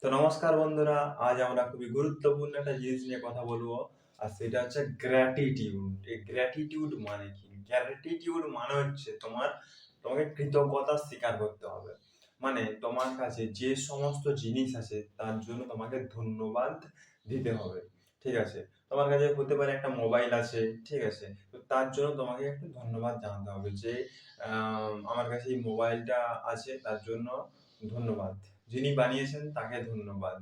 তো নমস্কার বন্ধুরা, আজ আমরা খুবই গুরুত্বপূর্ণ একটা জিনিস নিয়ে কথা বলবো। আর সেটা হচ্ছে গ্র্যাটিটিউড। এই গ্র্যাটিটিউড মানে কি? গ্র্যাটিটিউড মানে হচ্ছে তোমাকে কৃতজ্ঞতা স্বীকার করতে হবে। মানে তোমার কাছে যে সমস্ত জিনিস আছে তার জন্য তোমাকে ধন্যবাদ দিতে হবে। ঠিক আছে? তোমার কাছে হতে পারে একটা মোবাইল আছে, ঠিক আছে? তো তার জন্য তোমাকে একটু ধন্যবাদ জানাতে হবে যে আমার কাছে এই মোবাইলটা আছে তার জন্য ধন্যবাদ। যিনি বানিয়েছেন তাকে ধন্যবাদ।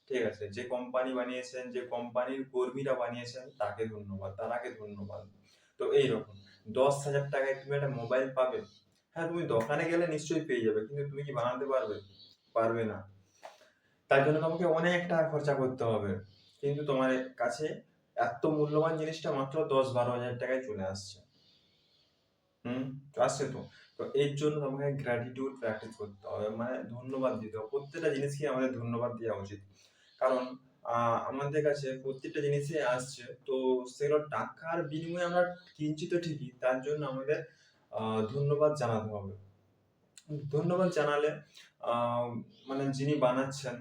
ঠিক আছে? যে কোম্পানি বানিয়েছেন, যে কোম্পানির কর্মীরা বানিয়েছেন তাকে ধন্যবাদ, তারাকে ধন্যবাদ। তো এইরকম ১০,০০০ টাকায় তুমি একটা মোবাইল পাবে। হ্যাঁ, তুমি দোকানে গেলে নিশ্চয়ই পেয়ে যাবে। কিন্তু তুমি কি বানাতে পারবে? পারবে না। তার জন্য তোমাকে অনেক টাকা খরচা করতে হবে। কিন্তু তোমার কাছে এত মূল্যবান জিনিসটা মাত্র ১০-১২,০০০ টাকায় চলে আসছে। হুম, আসছে তো। তো এর জন্য তোমাকে গ্র্যাটিটিউড প্র্যাকটিস করতে হবে। মানে ধন্যবাদ দিতে হবে। প্রত্যেকটা জিনিসকেই আমাদের ধন্যবাদ দেওয়া উচিত। কারণ আমাদের কাছে প্রত্যেকটা জিনিসই আসছে। তো সেগুলো টাকার বিনিময়ে আমরা কিনছি তো ঠিকই। তার জন্য আমাদের আ ধন্যবাদ জানাতে হবে। ধন্যবাদ জানালে আ মানে যিনি বানাচ্ছেন,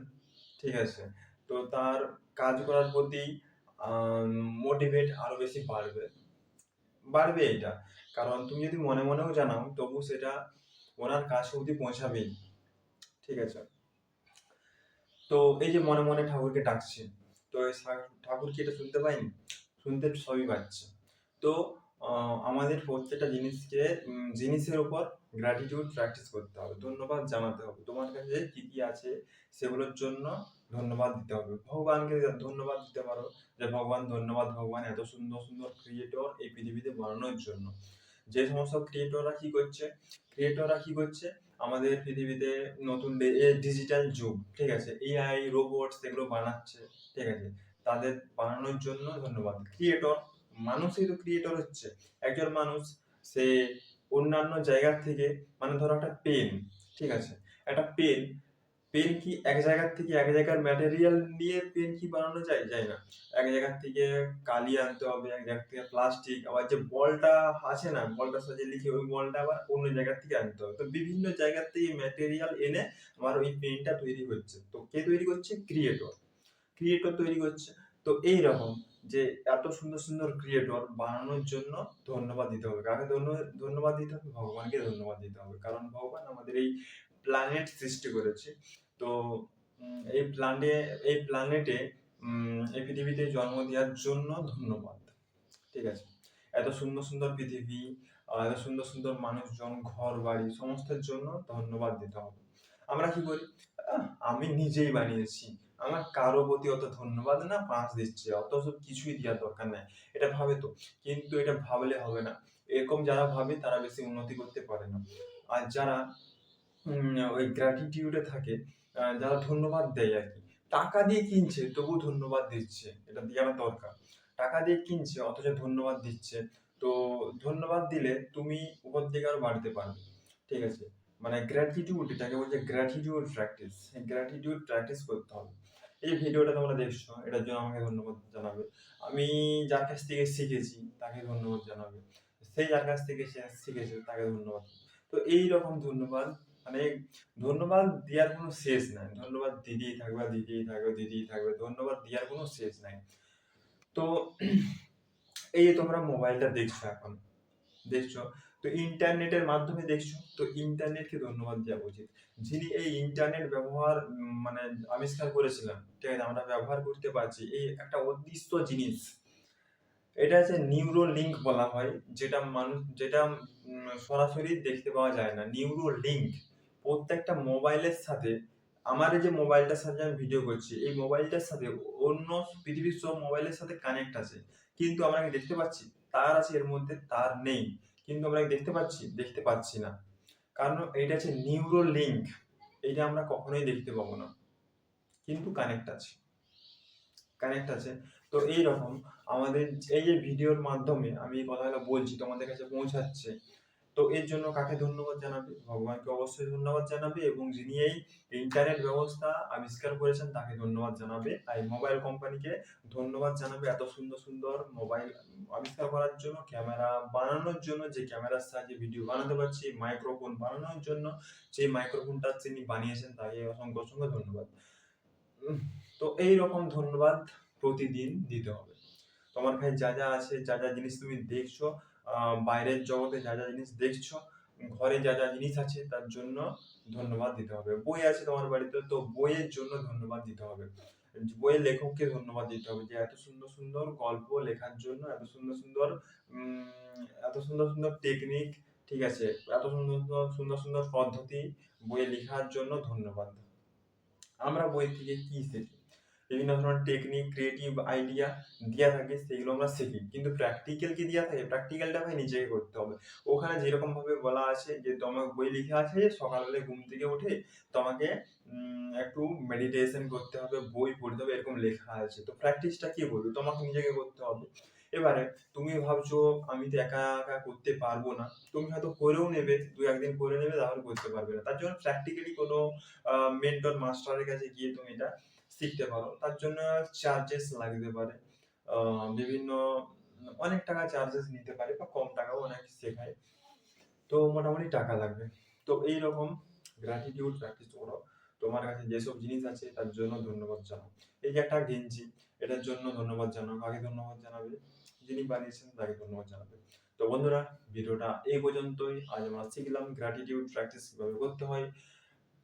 ঠিক আছে? তো তার কাজ করার প্রতি আ মোটিভেট আরো বেশি বাড়বে। বাড়বে এটা। কারণ তুমি যদি মনে মনেও জানাও তবু সেটা ওনার কাছ অব্দি পৌঁছাবেই। ঠিক আছে? তো এই যে মনে মনে ঠাকুরকে ডাকছে, তো এই ঠাকুর কি এটা শুনতে পায়নি? শুনতে সবই পাচ্ছে। তো আ আমাদের প্রত্যেকটা জিনিসের উপর গ্র্যাটিটিউড প্র্যাকটিস করতে হবে। ধন্যবাদ জানাতে হবে। তোমার কাছে কি আছে সেগুলোর জন্য ধন্যবাদ দিতে হবে। ভগবানকে ধন্যবাদ দিতে পারো যে ভগবান ধন্যবাদ ভগবান এত সুন্দর, সুন্দর ক্রিয়েটর এই পৃথিবীতে বানানোর জন্য। যে সমস্ত ক্রিয়েটররা কি করছে? আমাদের পৃথিবীতে নতুন ডিজিটাল যুগ, ঠিক আছে? এআই, রোবটস এগুলো বানাচ্ছে, ঠিক আছে? তাদের বানানোর জন্য ধন্যবাদ। মানুষই তো ক্রিয়েটর হচ্ছে। একজন মানুষ সে অন্যান্য জায়গার থেকে মানে ধরো একটা পেন, ঠিক আছে? একটা পেন পেন কি এক জায়গার থেকে এক জায়গার ম্যাটেরিয়াল নিয়ে পেন কি বানানো যায়? যায় না। এক জায়গার থেকে কালি আনতে হবে, এক জায়গা থেকে প্লাস্টিক, আবার যে বলটা আছে না, বলটার সাথে লিখে ওই বলটা আবার অন্য জায়গা থেকে আনতে হবে। তো বিভিন্ন জায়গা থেকে ম্যাটেরিয়াল এনে আমার ওই পেনটা তৈরি হচ্ছে। তো কে তৈরি করছে? ক্রিয়েটর তৈরি করছে। তো এইরকম যে এত সুন্দর, সুন্দর ক্রিয়েটর বানানোর জন্য ধন্যবাদ দিতে হবে। কাকে ধন্যবাদ দিতে হবে? ভগবানকে ধন্যবাদ দিতে হবে। কারণ ভগবান আমাদের এই প্ল্যানেট সৃষ্টি করেছে। তো এই এই প্ল্যানেটে এই পৃথিবীতে জন্ম দেওয়ার জন্য ধন্যবাদ। ঠিক আছে? এত সুন্দর, সুন্দর পৃথিবী, এত সুন্দর, সুন্দর মানুষজন, ঘর-বাড়ি সমস্তের জন্য ধন্যবাদ দিতে হবে। আমরা কি করি? আমি নিজেই বানিয়েছি। আমার কারো প্রতি অত ধন্যবাদ না, পাঁচ দিচ্ছি। অত সব কিছুই দেওয়ার দরকার নাই। এটা ভাবে তো। কিন্তু এটা ভাবলে হবে না। এরকম যারা ভাবে তারা বেশি উন্নতি করতে পারে না। আর যারা ওই গ্র্যাটিটিউড এ থাকে, যারা ধন্যবাদ দেয় আরকি। টাকা দিয়ে কিনছে তবুও ধন্যবাদ দিচ্ছে। এটা দেওয়া দরকার। টাকা দিয়ে কিনছে অথচ ধন্যবাদ দিচ্ছে। তো ধন্যবাদ দিলে তুমি উপর থেকে আরো বাড়তে পারবে। ঠিক আছে? মানে গ্র্যাটিটিউড এটাকে বলছে গ্র্যাটিটিউড প্র্যাকটিস। এই গ্র্যাটিটিউড প্র্যাকটিস করতে হবে। এই ভিডিওটা তোমরা দেখছো এটার জন্য আমাকে ধন্যবাদ জানাবে। আমি যার কাছ থেকে শিখেছি তাকে ধন্যবাদ জানাবে। সে যার কাছ থেকে শিখেছে তাকে ধন্যবাদ। তো এইরকম ধন্যবাদ মানে ধন্যবাদ দেওয়ার কোনো শেষ নাই। ধন্যবাদ দিতেই থাকবা, দিতেই থাকবে, দিতেই থাকবে। ধন্যবাদ দেওয়ার কোনো শেষ নাই। তো এই যে তোমরা মোবাইলটা দেখছো এখন, দেখছো। তো ইন্টারনেটের মাধ্যমে দেখছো। তো ইন্টারনেটকে ধন্যবাদ দেওয়া উচিত। যিনি এই ইন্টারনেট ব্যবহার মানে আবিষ্কার করেছিলেন, ঠিক আছে? আমরা ব্যবহার করতে পারছি। এই একটা অদৃশ্য জিনিস। এটা হচ্ছে নিউরো লিঙ্ক বলা হয়। যেটা সরাসরি দেখতে পাওয়া যায় না। নিউরো লিঙ্ক প্রত্যেকটা মোবাইলের সাথে আমার এই যে মোবাইলটার সাথে আমি ভিডিও করছি, এই মোবাইলটার সাথে অন্য পৃথিবীর সব মোবাইলের সাথে কানেক্ট আছে। কিন্তু আমরা কি দেখতে পাচ্ছি? তার আছে এর মধ্যে, তার নেই। কিন্তু আমরা কি দেখতে পাচ্ছি? দেখতে পাচ্ছি না। কারণ এইটা হচ্ছে নিউরো লিঙ্ক। এইটা আমরা কখনোই দেখতে পাবো না। কিন্তু কানেক্ট আছে। তো এইরকম আমাদের এই যে ভিডিওর মাধ্যমে আমি এই কথাগুলো বলছি তোমাদের কাছে পৌঁছাচ্ছে। তো এর জন্য কাকে ধন্যবাদ জানাবে? ভগবানকে অবশ্যই ধন্যবাদ জানাবে এবং যিনি এই ইন্টারনেট ব্যবস্থা আবিষ্কার করেছেন তাকে ধন্যবাদ জানাবে। আর এই মোবাইল কোম্পানিকে ধন্যবাদ জানাবে এত সুন্দর, সুন্দর মোবাইল আবিষ্কার করার জন্য, ক্যামেরা বানানোর জন্য, যে ক্যামেরার সাহায্যে ভিডিও বানাতে পারছি, মাইক্রোফোন বানানোর জন্য যে মাইক্রোফোনটা যিনি বানিয়েছেন তাকে অসংখ্য, অসংখ্য ধন্যবাদ। তো এই রকম ধন্যবাদ প্রতিদিন দিতে হবে। তোমার কাছে যা যা আছে, যা যা জিনিস তুমি দেখছো, বাইরের জগতে যা যা জিনিস দেখছো, ঘরে যা যা জিনিস আছে তার জন্য ধন্যবাদ দিতে হবে। বই আছে তোমার বাড়িতে, তো বইয়ের জন্য ধন্যবাদ দিতে হবে। বইয়ের লেখককে ধন্যবাদ দিতে হবে যে এত সুন্দর সুন্দর গল্প লেখার জন্য, এত সুন্দর সুন্দর এত সুন্দর সুন্দর টেকনিক, ঠিক আছে, এত সুন্দর সুন্দর সুন্দর সুন্দর পদ্ধতি বইয়ে লেখার জন্য ধন্যবাদ। আমরা বই থেকে কি শিখি? বিভিন্ন ধরনের টেকনিক, ক্রিয়েটিভ আইডিয়া দেয়া থাকে, সেগুলো আমরা শিখি। কিন্তু প্র্যাকটিক্যাল কি দেয়া থাকে? প্র্যাকটিক্যালটা ভাই নিজেকে করতে হবে। ওখানে যেরকম ভাবে বলা আছে যে তোমার বই লিখা আছে যে সকালবেলা ঘুম থেকে উঠে তোমাকে একটু মেডিটেশন করতে হবে, বই পড়তে হবে, এরকম লেখা আছে। তো প্র্যাকটিসটা কে করবে? তোমাকে নিজেকে করতে হবে। এবারে তুমি ভাবছো আমি তো একা একা করতে পারবো না, তুমি হয়তো করেও নেবে, ২-১ দিন করে নেবে, তাহলে করতে পারবে না। তার জন্য প্র্যাকটিক্যালি কোনো মেন্টর মাস্টারের কাছে গিয়ে তুমি এটা শিখতে পারো। তার জন্য চার্জেস লাগতে পারে। বিভিন্ন অনেক টাকা চার্জেস নিতে পারে, বা কম টাকাও অনেক শেখায়। তো মোটামুটি টাকা লাগবে। তো এইরকম গ্র্যাটিটিউড প্র্যাকটিস করো। তোমার কাছে যেসব জিনিস আছে তার জন্য ধন্যবাদ জানাও। এই যে একটা গেঞ্জি, এটার জন্য ধন্যবাদ জানাও। কাকে ধন্যবাদ জানাবে? যিনি বানিয়েছেন তাকে ধন্যবাদ জানাবে। তো বন্ধুরা, ভিডিওটা এই পর্যন্তই। আজ আমরা শিখলাম গ্র্যাটিটিউড প্র্যাকটিস কিভাবে করতে হয়।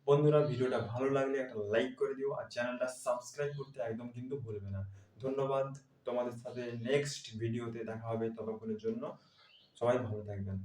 বন্ধুরা, ভিডিওটা ভালো লাগলে একটা লাইক করে দিও, আর চ্যানেলটা সাবস্ক্রাইব করতে একদম কিন্তু ভুলবে না। ধন্যবাদ। তোমাদের সাথে নেক্সট ভিডিওতে দেখা হবে। ততক্ষণের জন্য সবাই ভালো থাকবেন।